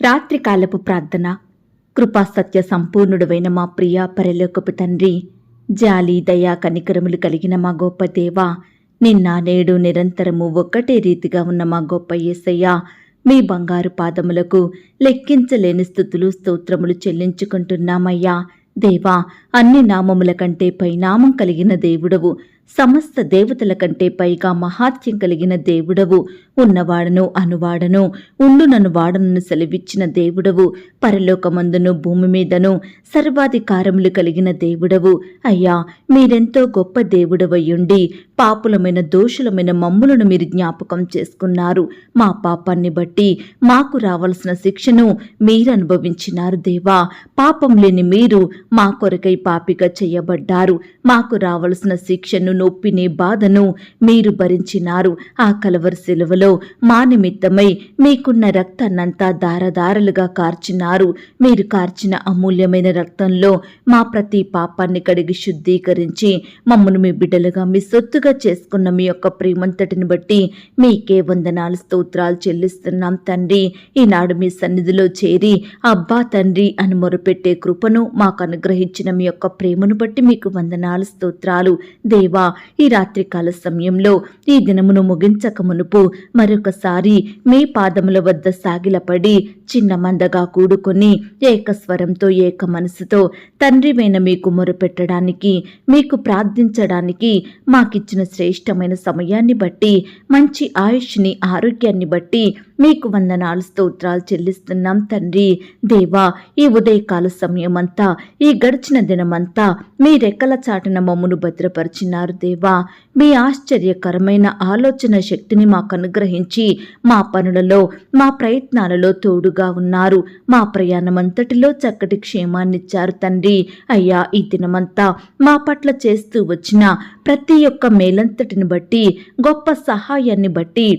రాత్రికాలపు ప్రార్థన. కృపా సత్య సంపూర్ణుడైన మా ప్రియ పరలోకపు తండ్రి, జాలి దయా కనికరములు కలిగిన మా గొప్ప దేవా, నిన్న నేడు నిరంతరము ఒక్కటే రీతిగా ఉన్న మా గొప్ప యేసయ్య, మీ బంగారు పాదములకు లెక్కించలేని స్తుతులు స్తోత్రములు చెల్లించుకుంటున్నామయ్యా. దేవా, అన్ని నామముల కంటే పైనామం కలిగిన దేవుడవు, సమస్త దేవతల కంటే పైగా మహాత్యం కలిగిన దేవుడవు, ఉన్నవాడను అనువాడను ఉండునను వాడను సెలవిచ్చిన దేవుడవు, పరలోకమందును భూమి మీదను సర్వాధికారములు కలిగిన దేవుడవు. అయ్యా, మీరెంతో గొప్ప దేవుడవయ్యుండి పాపులమైన దోషులమైన మమ్ములను మీరు జ్ఞాపకం చేసుకున్నారు. మా పాపాన్ని బట్టి మాకు రావలసిన శిక్షను మీరు అనుభవించినారు దేవా. పాపం లేని మీరు మా కొరకై పాపిగా చేయబడ్డారు. మాకు రావలసిన శిక్షను, నొప్పిని, బాధను మీరు భరించినారు. ఆ కలవరి శిలువలో మా నిమిత్తమై మీకున్న రక్తాన్నంతా దారదారలుగా కార్చినారు. మీరు కార్చిన అమూల్యమైన రక్తంలో మా ప్రతి పాపాన్ని కడిగి శుద్ధీకరించి మమ్మను మీ బిడ్డలుగా మీ సొత్తుగా చేసుకున్న మీ యొక్క ప్రేమంతటిని బట్టి మీకే వందనాలు స్తోత్రాలు చెల్లిస్తున్నాం తండ్రి. ఈనాడు మీ సన్నిధిలో చేరి అబ్బా తండ్రి అని మొరపెట్టే కృపను మాకు అనుగ్రహించిన మీ యొక్క ప్రేమను బట్టి మీకు వందనాలు స్తోత్రాలు. దేవా, ఈ రాత్రికాల సమయంలో ఈ దినమును ముగించక మునుపు మరొకసారి మీ పాదముల వద్ద సాగిలపడి చిన్న మందగా కూడుకొని ఏకస్వరంతో ఏక మనసుతో తండ్రివైన మీకు మొరపెట్టడానికి, మీకు ప్రార్థించడానికి మాకిచ్చిన శ్రేష్టమైన సమయాన్ని బట్టి, మంచి ఆయుష్ని, ఆరోగ్యాన్ని బట్టి మీకు వందనాలు స్తోత్రాలు చెల్లిస్తున్నాం తండ్రి. దేవా, ఈ ఉదయకాల సమయమంతా, ఈ గడిచిన దినమంతా మీ రెక్కల చాటున మమ్మును భద్రపరిచినారు దేవా. మీ ఆశ్చర్యకరమైన ఆలోచన శక్తిని మాకు అనుగ్రహించి మా పనులలో, మా ప్రయత్నాలలో తోడుగా ఉన్నారు. మా ప్రయాణమంతటిలో చక్కటి క్షేమాన్నిచ్చారు తండ్రి. అయ్యా, ఈ దినమంతా మా పట్ల చేస్తూ వచ్చిన ప్రతి ఒక్క మేలంతటిని బట్టి, గొప్ప సహాయాన్ని బట్టి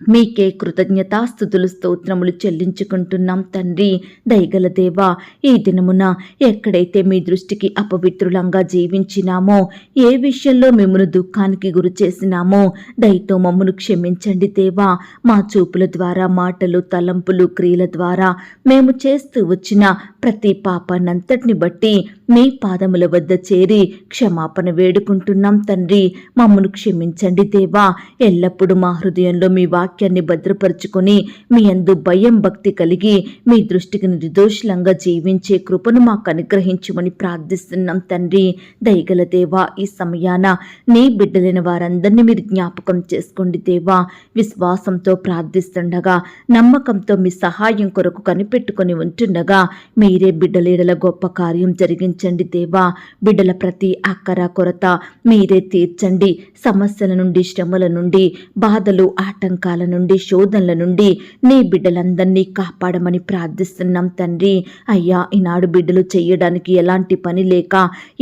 మీకే కృతజ్ఞతాస్తుతులు స్తోత్రములు చెల్లించుకుంటున్నాం తండ్రి. దయగల దేవా, ఈ దినమున ఎక్కడైతే మీ దృష్టికి అపవిత్రులంగా జీవించినామో, ఏ విషయంలో మిమ్మను దుఃఖానికి గురి చేసినామో దయతో మమ్మను క్షమించండి దేవా. మా చూపుల ద్వారా, మాటలు, తలంపులు, క్రియల ద్వారా మేము చేస్తూ వచ్చిన ప్రతి పాపాన్నంతటిని బట్టి మీ పాదముల వద్ద చేరి క్షమాపణ వేడుకుంటున్నాం తండ్రి. మమ్మను క్షమించండి దేవా. ఎల్లప్పుడూ మా హృదయంలో మీ వాక్యాన్ని భద్రపరుచుకొని మీ యందు భయం భక్తి కలిగి మీ దృష్టికి నిర్దోషులంగా జీవించే కృపను మాకు అనుగ్రహించమని ప్రార్థిస్తున్నాం తండ్రి. దయగల దేవా, ఈ సమయాన నీ బిడ్డలైన వారందరినీ మీరు జ్ఞాపకం చేసుకోండి దేవా. విశ్వాసంతో ప్రార్థిస్తుండగా, నమ్మకంతో మీ సహాయం కొరకు కనిపెట్టుకొని ఉంటుండగా మీరే బిడ్డలేడల గొప్ప కార్యం జరిగించండి దేవా. బిడ్డల ప్రతి అక్కర కొరత మీరే తీర్చండి. సమస్యల నుండి, శ్రమల నుండి, బాధలు, ఆటంకాల నుండి, శోధనల నుండి నీ బిడ్డలందరినీ కాపాడమని ప్రార్థిస్తున్నాం తండ్రి. అయ్యా, ఈనాడు బిడ్డలు చేయడానికి ఎలాంటి పని లేక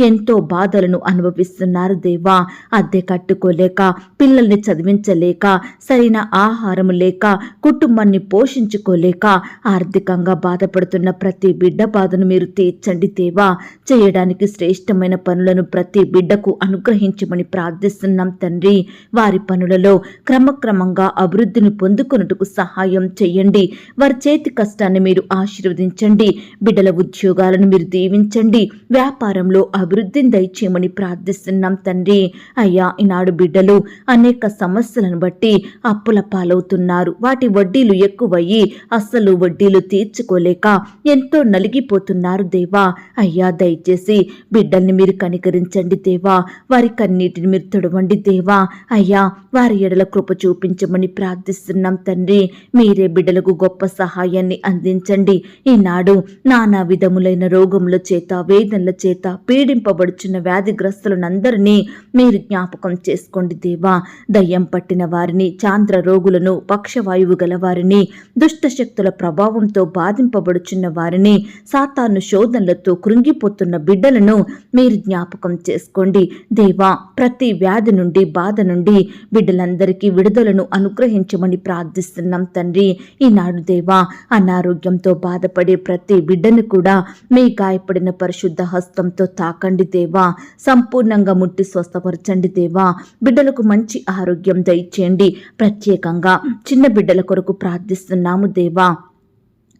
ఎంతో బాధలను అనుభవిస్తున్నారు దేవా. అద్దె కట్టుకోలేక, పిల్లల్ని చదివించలేక, సరైన ఆహారం లేక, కుటుంబాన్ని పోషించుకోలేక ఆర్థికంగా బాధపడుతున్న ప్రతి బిడ్డ బాధను మీరు తీర్చండి దేవా. చేయడానికి శ్రేష్టమైన పనులను ప్రతి బిడ్డకు అనుగ్రహించమని ప్రార్థిస్తున్నాం తండ్రి. వారి పనులలో క్రమక్రమంగా అభివృద్ధిని పొందుకొనుటకు సహాయం చేయండి. వారి చేతి కష్టాన్ని మీరు ఆశీర్వదించండి. బిడ్డల ఉద్యోగాలను మీరు దీవించండి. వ్యాపారంలో అభివృద్ధిని దయచేయమని ప్రార్థిస్తున్నాం తండ్రి. అయ్యా, ఈనాడు బిడ్డలు అనేక సమస్యలను బట్టి అప్పుల పాలవుతున్నారు. వాటి వడ్డీలు ఎక్కువయ్యి అస్సలు వడ్డీలు తీర్చుకోలేక ఎంతో నలిగిపోతున్నారు దేవా. అయ్యా, దయచేసి బిడ్డల్ని మీరు కనికరించండి దేవా. వారి కన్నీటిని మీరు తొడవండి దేవా. అయ్యా, వారి ఎడల కృప చూపించమని ప్రార్థిస్తున్నాం తండ్రి. మీరే బిడ్డలకు గొప్ప సహాయాన్ని అందించండి. ఈనాడు నానా విధములైన రోగముల చేత, వేదనల చేత పీడింపబడుచున్న వ్యాధిగ్రస్తులనందరినీ మీరు జ్ఞాపకం చేసుకోండి దేవా. దయ్యం పట్టిన వారిని, చాంద్ర రోగులను, పక్షవాయువు గల వారిని, దుష్ట శక్తుల ప్రభావంతో బాధింపబడుచున్న వారిని, సాతాను శోధనలతో కృంగిపోతున్న బిడ్డలను మీరు జ్ఞాపకం చేసుకోండి దేవా. ప్రతి వ్యాధి నుండి, బాధ నుండి బిడ్డలందరికీ విడుదలను అనుగ్రహించమని ప్రార్థిస్తున్నాం తండ్రి. ఈనాడు దేవా, అనారోగ్యంతో బాధపడే ప్రతి బిడ్డను కూడా మీ గాయపడిన పరిశుద్ధ హస్తంతో తాకండి దేవా. సంపూర్ణంగా ముట్టి స్వస్థపరచండి దేవా. బిడ్డలకు మంచి ఆరోగ్యం దయచేయండి. ప్రత్యేకంగా చిన్న బిడ్డల కొరకు ప్రార్థిస్తున్నాము దేవా.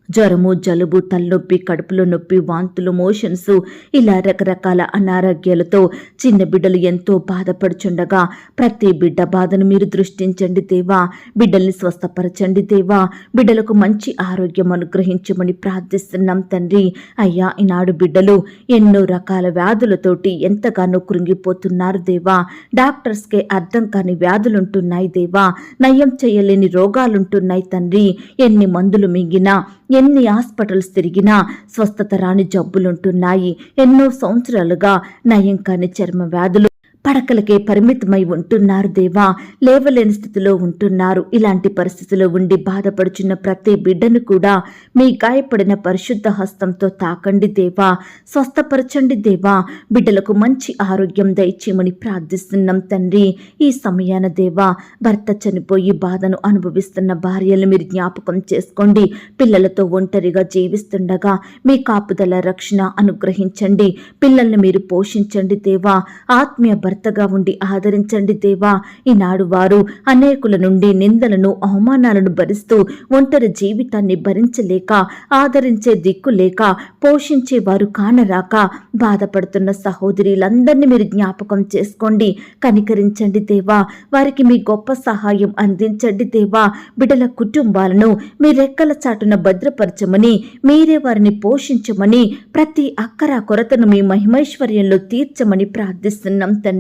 జ్వరము, జలుబు, తలనొప్పి, కడుపులో నొప్పి, వాంతులు, మోషన్స్, ఇలా రకరకాల అనారోగ్యాలతో చిన్న బిడ్డలు ఎంతో బాధపడుచుండగా ప్రతి బిడ్డ బాధను మీరు దృష్టించండి దేవా. బిడ్డల్ని స్వస్థపరచండి దేవా. బిడ్డలకు మంచి ఆరోగ్యం అనుగ్రహించమని ప్రార్థిస్తున్నాం తండ్రి. అయ్యా, ఈనాడు బిడ్డలు ఎన్నో రకాల వ్యాధులతోటి ఎంతగానో కృంగిపోతున్నారు దేవా. డాక్టర్స్కే అర్థం కాని వ్యాధులుంటున్నాయి దేవా. నయం చేయలేని రోగాలుంటున్నాయి తండ్రి. ఎన్ని మందులు మింగినా, ఎన్ని హాస్పిటల్స్ తిరిగినా స్వస్థత రాని జబ్బులుంటున్నాయి. ఎన్నో సంవత్సరాలుగా నయం కాని చర్మ వ్యాధులు పడకలకే పరిమితమై ఉంటున్నారు దేవా. లేవలేని స్థితిలో ఉంటున్నారు. ఇలాంటి పరిస్థితిలో ఉండి బాధపడుచున్న ప్రతి బిడ్డను కూడా మీ గాయపడిన పరిశుద్ధ హస్తంతో తాకండి దేవా. స్వస్థపరచండి దేవా. బిడ్డలకు మంచి ఆరోగ్యం దయచేయమని ప్రార్థిస్తున్నాం తండ్రి. ఈ సమయాన దేవా, భర్త చనిపోయి బాధను అనుభవిస్తున్న భార్యలు మీరు జ్ఞాపకం చేసుకోండి. పిల్లలతో ఒంటరిగా జీవిస్తుండగా మీ కాపుదల, రక్షణ అనుగ్రహించండి. పిల్లల్ని మీరు పోషించండి దేవా. ఆత్మీయ భర్తగా ఉండి ఆదరించండి దేవా. ఈనాడు వారు అనేకుల నుండి నిందలను, అవమానాలను భరిస్తూ ఒంటరి జీవితాన్ని భరించలేక, ఆదరించే దిక్కు లేక, పోషించే వారు కానరాక బాధపడుతున్న సహోదరులందరినీ మీరు జ్ఞాపకం చేసుకోండి. కనికరించండి దేవా. వారికి మీ గొప్ప సహాయం అందించండి దేవా. బిడ్డల కుటుంబాలను మీ రెక్కల చాటున భద్రపరచమని, మీరే వారిని పోషించమని, ప్రతి అక్కర కొరతను మీ మహిమైశ్వర్యంలో తీర్చమని ప్రార్థిస్తున్నాం తండ్రి.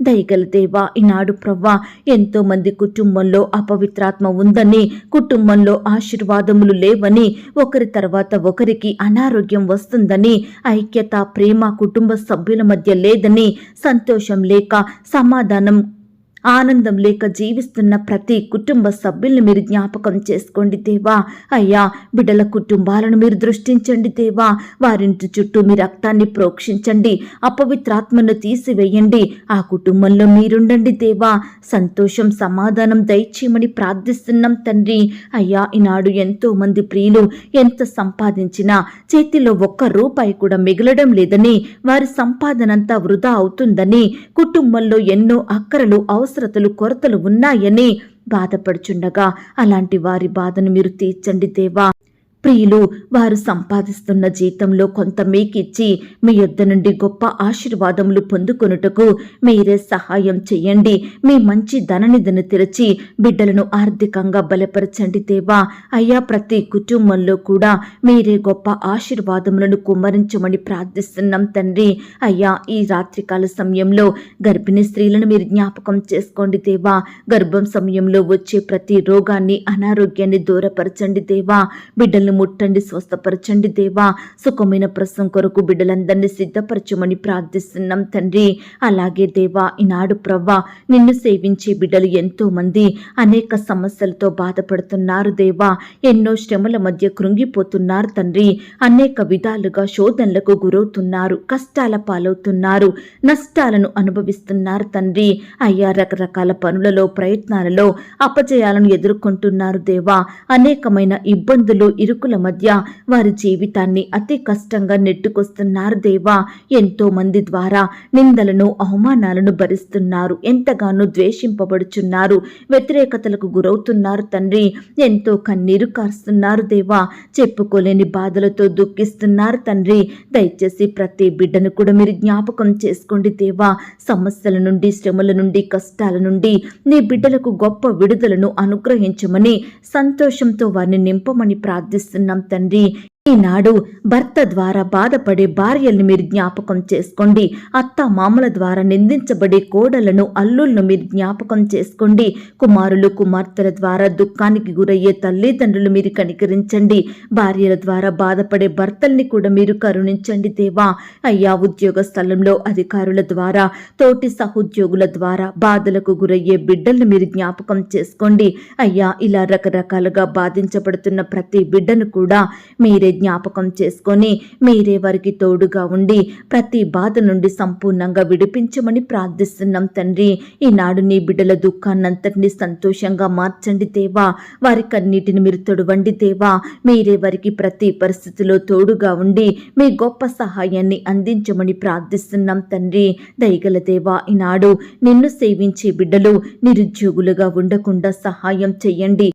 దయగల దేవా, ఈనాడు ప్రవ్వా, ఎంతో మంది కుటుంబంలో అపవిత్రాత్మ ఉందని, కుటుంబంలో ఆశీర్వాదములు లేవని, ఒకరి తర్వాత ఒకరికి అనారోగ్యం వస్తుందని, ఐక్యత, ప్రేమ కుటుంబ సభ్యుల మధ్య లేదని, సంతోషం లేక, సమాధానం, ఆనందం లేక జీవిస్తున్న ప్రతి కుటుంబ సభ్యుల్ని మీరు జ్ఞాపకం చేసుకోండి దేవా. అయ్యా, బిడ్డల కుటుంబాలను మీరు దృష్టించండి దేవా. వారింటి చుట్టూ మీ రక్తాన్ని ప్రోక్షించండి. అపవిత్రాత్మను తీసివేయండి. ఆ కుటుంబంలో మీరుండండి దేవా. సంతోషం, సమాధానం దయచేయమని ప్రార్థిస్తున్నాం తండ్రి. అయ్యా, ఈనాడు ఎంతో మంది ప్రియులు ఎంత సంపాదించినా చేతిలో ఒక్క రూపాయి కూడా మిగలడం లేదని, వారి సంపాదనంతా వృధా అవుతుందని, కుటుంబంలో ఎన్నో అక్కరలు, అవసరతలు, కొరతలు ఉన్నాయని బాధపడుచుండగా అలాంటి వారి బాధను మీరు తీర్చండి దేవా. ప్రియులు, వారు సంపాదిస్తున్న జీతంలో కొంత మీకిచ్చి మీ యొద్ద నుండి గొప్ప ఆశీర్వాదములు పొందుకొనుటకు మీరే సహాయం చేయండి. మీ మంచి ధననిధిని తెరచి బిడ్డలను ఆర్థికంగా బలపరచండి దేవా. అయ్యా, ప్రతి కుటుంబంలో కూడా మీరే గొప్ప ఆశీర్వాదములను కుమ్మరించమని ప్రార్థిస్తున్నాం తండ్రి. అయ్యా, ఈ రాత్రికాల సమయంలో గర్భిణీ స్త్రీలను మీరు జ్ఞాపకం చేసుకోండి దేవా. గర్భం సమయంలో వచ్చే ప్రతి రోగాన్ని, అనారోగ్యాన్ని దూరపరచండి దేవా. బిడ్డలు ముట్టండి, స్వస్థపరచండి దేవా. సుఖమైన ప్రసవం కొరకు బిడ్డలందరినీ సిద్ధపరచమని ప్రార్థిస్తున్నాం తండ్రి. అలాగే దేవా, ఈనాడు ప్రవ్వా, నిన్ను సేవించే బిడ్డలు ఎంతో మంది అనేక సమస్యలతో బాధపడుతున్నారు దేవా. ఎన్నో శ్రమల మధ్య కృంగిపోతున్నారు తండ్రి. అనేక విధాలుగా శోధనలకు గురవుతున్నారు, కష్టాల పాలవుతున్నారు, నష్టాలను అనుభవిస్తున్నారు తండ్రి. అయ్యా, రకరకాల పనులలో, ప్రయత్నాలలో అపజయాలను ఎదుర్కొంటున్నారు దేవా. అనేకమైన ఇబ్బందులు, ఇరుకుల మధ్య వారి జీవితాన్ని అతి కష్టంగా నెట్టుకొస్తున్నారు దేవా. ఎంతో మంది ద్వారా నిందలను, అవమానాలను భరిస్తున్నారు. ఎంతగానో ద్వేషింపబడుచున్నారు, వ్యతిరేకతలకు గురవుతున్నారు తండ్రి. ఎంతో కన్నీరు కారుస్తున్నారు దేవా. చెప్పుకోలేని బాధలతో దుఃఖిస్తున్నారు తండ్రి. దయచేసి ప్రతి బిడ్డను కూడా మీరు జ్ఞాపకం చేసుకోండి దేవా. సమస్యల నుండి, శ్రమల నుండి, కష్టాల నుండి నీ బిడ్డలకు గొప్ప విడుదలను అనుగ్రహించమని, సంతోషంతో వారిని నింపమని ప్రార్థిస్తున్నాం తండ్రి. ఈనాడు భర్త ద్వారా బాధపడే భార్యల్ని మీరు జ్ఞాపకం చేసుకోండి. అత్త మామల ద్వారా నిందించబడే కోడలను, అల్లులను మీరు జ్ఞాపకం చేసుకోండి. కుమారులు, కుమార్తెల ద్వారా దుఃఖానికి గురయ్యే తల్లిదండ్రులు మీరు కనికరించండి. భార్యల ద్వారా బాధపడే భర్తల్ని కూడా మీరు కరుణించండి దేవా. అయ్యా, ఉద్యోగ స్థలంలో అధికారుల ద్వారా, తోటి సహోద్యోగుల ద్వారా బాధలకు గురయ్యే బిడ్డల్ని మీరు జ్ఞాపకం చేసుకోండి. అయ్యా, ఇలా రకరకాలుగా బాధించబడుతున్న ప్రతి బిడ్డను కూడా మీరే జ్ఞాపకం చేసుకొని మీరే వారికి తోడుగా ఉండి ప్రతి బాధ నుండి సంపూర్ణంగా విడిపించమని ప్రార్థిస్తున్నాం తండ్రి. ఈనాడు నీ బిడ్డల దుఃఖాన్నంతటినీ సంతోషంగా మార్చండి దేవా. వారి కన్నీటిని మీరు తొడవండి దేవా. మీరే వారికి ప్రతి పరిస్థితిలో తోడుగా ఉండి మీ గొప్ప సహాయాన్ని అందించమని ప్రార్థిస్తున్నాం తండ్రి. దయగల దేవా, ఈనాడు నిన్ను సేవించే బిడ్డలు నిరుద్యోగులుగా ఉండకుండా సహాయం చెయ్యండి.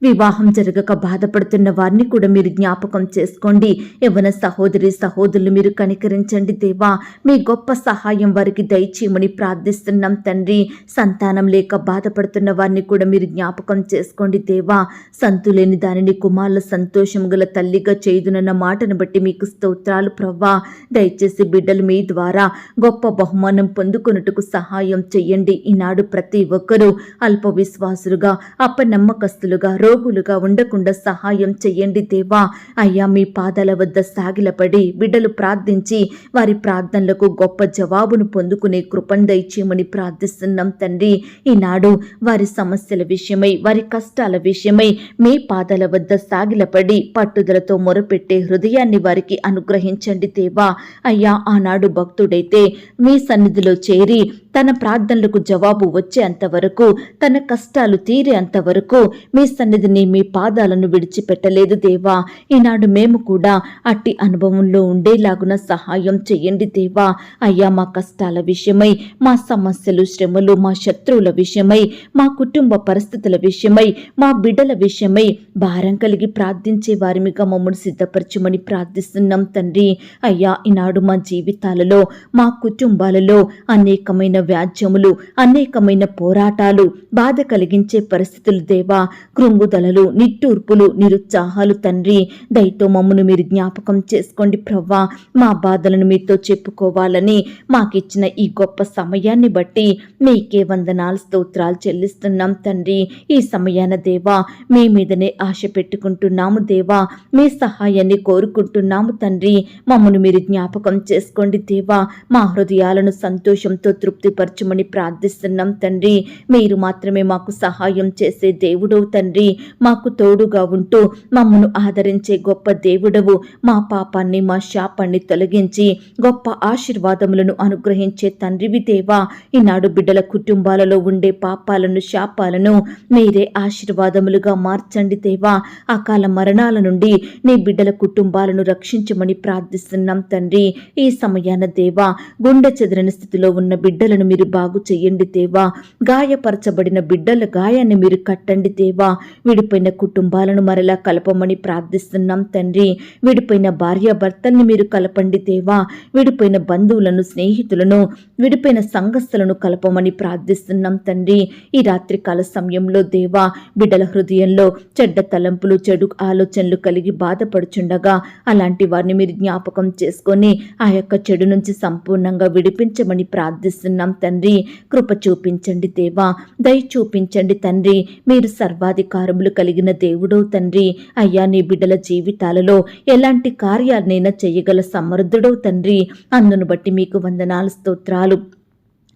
వివాహం జరగక బాధపడుతున్న వారిని కూడా మీరు జ్ఞాపకం చేసుకోండి. యవ్వన సహోదరి సహోదరులు మీరు కనికరించండి దేవా. మీ గొప్ప సహాయం వారికి దయచేయమని ప్రార్థిస్తున్నాం తండ్రి. సంతానం లేక బాధపడుతున్న వారిని కూడా మీరు జ్ఞాపకం చేసుకోండి దేవా. సంతులేని దానిని కుమారుల సంతోషం గల తల్లిగా చేయుదునన్న మాటను బట్టి మీకు స్తోత్రాలు ప్రవ్వా. దయచేసి బిడ్డలు మీ ద్వారా గొప్ప బహుమానం పొందుకొనుటకు సహాయం చెయ్యండి. ఈనాడు ప్రతి ఒక్కరూ అల్ప విశ్వాసులుగా అపనమ్మకస్తులుగా రోగులుగా ఉండకుండా సహాయం చెయ్యండి దేవా. అయ్యా మీ పాదాల వద్ద సాగిలపడి బిడ్డలు ప్రార్థించి వారి ప్రార్థనలకు గొప్ప జవాబును పొందుకునే కృపను దయచేయమని ప్రార్థిస్తున్నాం తండ్రి. ఈనాడు వారి సమస్యల విషయమై వారి కష్టాల విషయమై మీ పాదాల వద్ద సాగిలపడి పట్టుదలతో మొరపెట్టే హృదయాన్ని వారికి అనుగ్రహించండి దేవా. అయ్యా ఆనాడు భక్తుడైతే మీ సన్నిధిలో చేరి తన ప్రార్థనలకు జవాబు వచ్చేంత వరకు తన కష్టాలు తీరేంత వరకు మీ సన్నిధిని మీ పాదాలను విడిచిపెట్టలేదు దేవా. ఈనాడు మేము కూడా అట్టి అనుభవంలో ఉండేలాగున సహాయం చెయ్యండి దేవా. అయ్యా మా కష్టాల విషయమై మా సమస్యలు శ్రమలు మా శత్రువుల విషయమై మా కుటుంబ పరిస్థితుల విషయమై మా బిడ్డల విషయమై భారం కలిగి ప్రార్థించే వారిమిగా మమ్మల్ని సిద్ధపరచమని ప్రార్థిస్తున్నాం తండ్రి. అయ్యా ఈనాడు మా జీవితాలలో మా కుటుంబాలలో అనేకమైన వ్యాజ్యములు అనేకమైన పోరాటాలు బాధ కలిగించే పరిస్థితులు దేవా. కృంగుదలలు నిట్టూర్పులు నిరుత్సాహాలు తండ్రి. దయతో మమ్మను మీరు జ్ఞాపకం చేసుకోండి ప్రవ్వా. మా బాధలను మీతో చెప్పుకోవాలని మాకిచ్చిన ఈ గొప్ప సమయాన్ని బట్టి మీకే వందనాలు స్తోత్రాలు చెల్లిస్తున్నాం తండ్రి. ఈ సమయాన దేవా మీ మీదనే ఆశ పెట్టుకుంటున్నాము దేవా. మీ సహాయాన్ని కోరుకుంటున్నాము తండ్రి. మమ్మను మీరు జ్ఞాపకం చేసుకోండి దేవా. మా హృదయాలను సంతోషంతో తృప్తిపరచమని ప్రార్థిస్తున్నాం తండ్రి. మీరు మాత్రమే మాకు సహాయం చేసే దేవుడవు తండ్రి. మాకు తోడుగా ఉంటూ మమ్మను ఆదరించే గొప్ప దేవుడవు. మా పాపాన్ని మా శాపాన్ని తొలగించి గొప్ప ఆశీర్వాదములను అనుగ్రహించే తండ్రివి దేవా. ఈనాడు బిడ్డల కుటుంబాలలో ఉండే పాపాలను శాపాలను మీరే ఆశీర్వాదములుగా మార్చండి దేవా. అకాల మరణాల నుండి నీ బిడ్డల కుటుంబాలను రక్షించమని ప్రార్థిస్తున్నాం తండ్రి. ఈ సమయాన దేవా గుండె చెదిరిన స్థితిలో ఉన్న బిడ్డలను మీరు బాగు చెయ్యండి దేవా. గాయపరచబడిన బిడ్డల గాయాన్ని మీరు కట్టండి దేవా. విడిపోయిన కుటుంబాలను మరలా కలపమని ప్రార్థిస్తున్నాం తండ్రి. విడిపోయిన భార్యాభర్తల్ని మీరు కలపండి దేవా. విడిపోయిన బంధువులను స్నేహితులను విడిపోయిన సంఘస్థలను కలపమని ప్రార్థిస్తున్నాం తండ్రి. ఈ రాత్రికాల సమయంలో దేవా బిడ్డల హృదయంలో చెడ్డ తలంపులు చెడు ఆలోచనలు కలిగి బాధపడుచుండగా అలాంటి వారిని మీరు జ్ఞాపకం చేసుకొని ఆ యొక్క చెడు నుంచి సంపూర్ణంగా విడిపించమని ప్రార్థిస్తున్నాం తండ్రి. కృప చూపించండి దేవా. దయ చూపించండి తండ్రి. మీరు సర్వాధికారములు కలిగిన దేవుడో తండ్రి. అయ్యా నీ బిడ్డల జీవితాలలో ఎలాంటి కార్యాలనైనా చేయగల సమర్థుడో తండ్రి. అందును బట్టి మీకు వందనాలు స్తోత్రాలు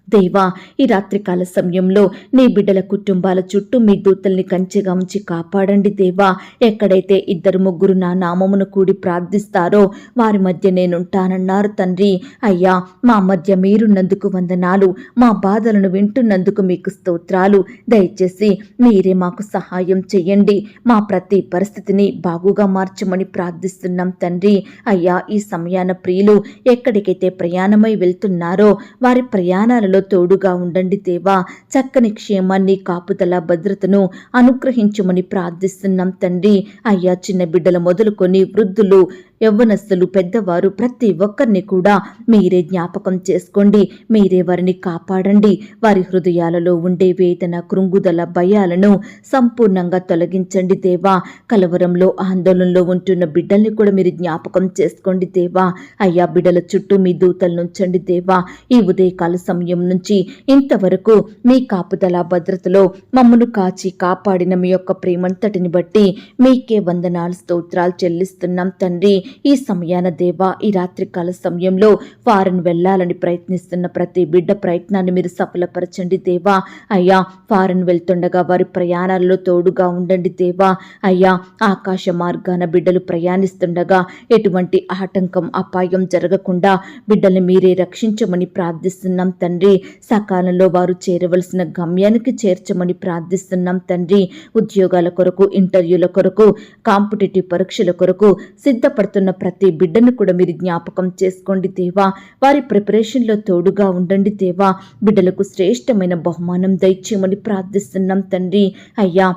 దేవా. ఈ రాత్రికాల సమయంలో నీ బిడ్డల కుటుంబాల చుట్టూ మీ దూతల్ని కంచెగా ఉంచి కాపాడండి దేవా. ఎక్కడైతే ఇద్దరు ముగ్గురు నా నామమును కూడి ప్రార్థిస్తారో వారి మధ్య నేనుంటానన్నారు తండ్రి. అయ్యా మా మధ్య మీరున్నందుకు వందనాలు. మా బాధలను వింటున్నందుకు మీకు స్తోత్రాలు. దయచేసి మీరే మాకు సహాయం చెయ్యండి. మా ప్రతి పరిస్థితిని బాగుగా మార్చమని ప్రార్థిస్తున్నాం తండ్రి. అయ్యా ఈ సమయాన ప్రియులు ఎక్కడికైతే ప్రయాణమై వెళ్తున్నారో వారి ప్రయాణాలలో తోడుగా ఉండండి దేవా. చక్కని క్షేమాన్ని కాపుదల భద్రతను అనుగ్రహించమని ప్రార్థిస్తున్నాం తండ్రి. అయ్యా చిన్న బిడ్డల మొదలుకొని వృద్ధులు యవ్వనస్తులు పెద్దవారు ప్రతి ఒక్కరిని కూడా మీరే జ్ఞాపకం చేసుకోండి. మీరే వారిని కాపాడండి. వారి హృదయాలలో ఉండే వేదన కృంగుదల భయాలను సంపూర్ణంగా తొలగించండి దేవా. కలవరంలో ఆందోళనలో ఉంటున్న బిడ్డల్ని కూడా మీరు జ్ఞాపకం చేసుకోండి దేవా. అయ్యా బిడ్డల చుట్టూ మీ దూతలను ఉంచండి దేవా. ఈ ఉదయకాల సమయం నుంచి ఇంతవరకు మీ కాపుదల భద్రతలో మమ్మను కాచి కాపాడిన మీ యొక్క ప్రేమంతటిని బట్టి మీకే వందనాలు స్తోత్రాలు చెల్లిస్తున్నాం తండ్రి. ఈ సమయాన దేవా ఈ రాత్రికాల సమయంలో ఫారెన్ వెళ్లాలని ప్రయత్నిస్తున్న ప్రతి బిడ్డ ప్రయత్నాన్ని మీరు సఫలపరచండి దేవా. అయ్యా ఫారెన్ వెళ్తుండగా వారి ప్రయాణాలలో తోడుగా ఉండండి దేవా. అయ్యా ఆకాశ మార్గాన బిడ్డలు ప్రయాణిస్తుండగా ఎటువంటి ఆటంకం అపాయం జరగకుండా బిడ్డల్ని మీరే రక్షించమని ప్రార్థిస్తున్నాం తండ్రి. సకాలంలో వారు చేరవలసిన గమ్యానికి చేర్చమని ప్రార్థిస్తున్నాం తండ్రి. ఉద్యోగాల కొరకు ఇంటర్వ్యూల కొరకు కాంపిటేటివ్ పరీక్షల కొరకు సిద్ధపడుతున్న ప్రతి బిడ్డను కూడా మీరు జ్ఞాపకం చేసుకోండి దేవా. వారి ప్రిపరేషన్లో తోడుగా ఉండండి దేవా. బిడ్డలకు శ్రేష్టమైన బహుమానం దయచేయమని ప్రార్థిస్తున్నాం తండ్రి. అయ్యా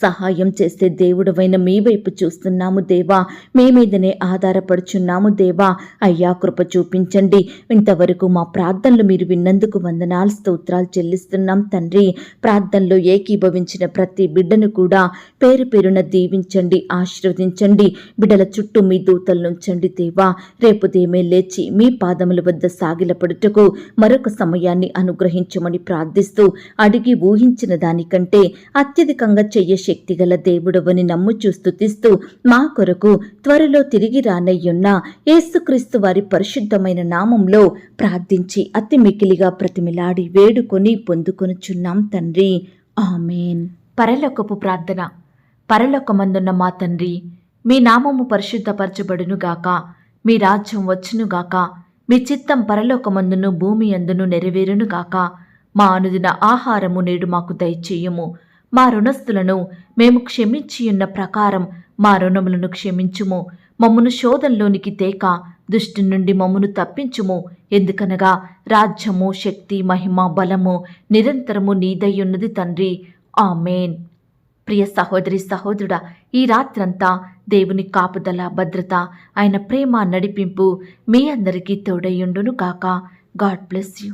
సహాయం చేసే దేవుడవైన మీ వైపు చూస్తున్నాము దేవా, మీ మీదనే ఆధారపడుచున్నాము దేవా. అయ్యా కృప చూపించండి. ఇంతవరకు మా ప్రార్థనలు మీరు విన్నందుకు వందనాలు, స్తోత్రాలు చెల్లిస్తున్నాం తండ్రి. ప్రార్థనలో ఏకీభవించిన ప్రతి బిడ్డను కూడా పేరు పేరున దీవించండి, ఆశీర్వదించండి. బిడ్డల చుట్టూ మీ దూతలనుంచండి దేవా. రేపు దేమే లేచి మీ పాదముల వద్ద సాగిలపడుటకు మరొక సమయాన్ని అనుగ్రహించమని ప్రార్థిస్తూ, అడిగి ఊహించిన దానికంటే అత్యధికంగా చెయ్య శక్తిగల దేవుడవని నమ్ముచూ స్తుతిస్తూ, మా కొరకు త్వరలో తిరిగి రానయ్యున్న యేసుక్రీస్తు వారి పరిశుద్ధమైన నామంలో ప్రార్థించి అతి మికిలిగా ప్రతిమిలాడి వేడుకొని పొందుకొనుచున్నాం తండ్రి. ఆమేన్. పరలోకపు ప్రార్థన. పరలోకమందున్న మా తండ్రి, మీ నామము పరిశుద్ధపరచబడునుగాక, మీ రాజ్యం వచ్చునుగాక, మీ చిత్తం పరలోకమందును భూమి అందును నెరవేరునుగాక. మా అనుదిన ఆహారము నేడు మాకు దయచేయుము. మా రుణస్థులను మేము క్షమించియున్న ప్రకారం మా రుణములను క్షమించుము. మమ్మను శోధంలోనికి తేక దుష్టు నుండి మమ్మను తప్పించుము. ఎందుకనగా రాజ్యము, శక్తి, మహిమ, బలము నిరంతరము నీదయ్యున్నది తండ్రి. ఆమేన్. ప్రియ సహోదరి సహోదరుడా, ఈ రాత్రంతా దేవుని కాపుదల, భద్రత, ఆయన ప్రేమ, నడిపింపు మీ అందరికీ తోడయ్యుండును గాక. God bless you.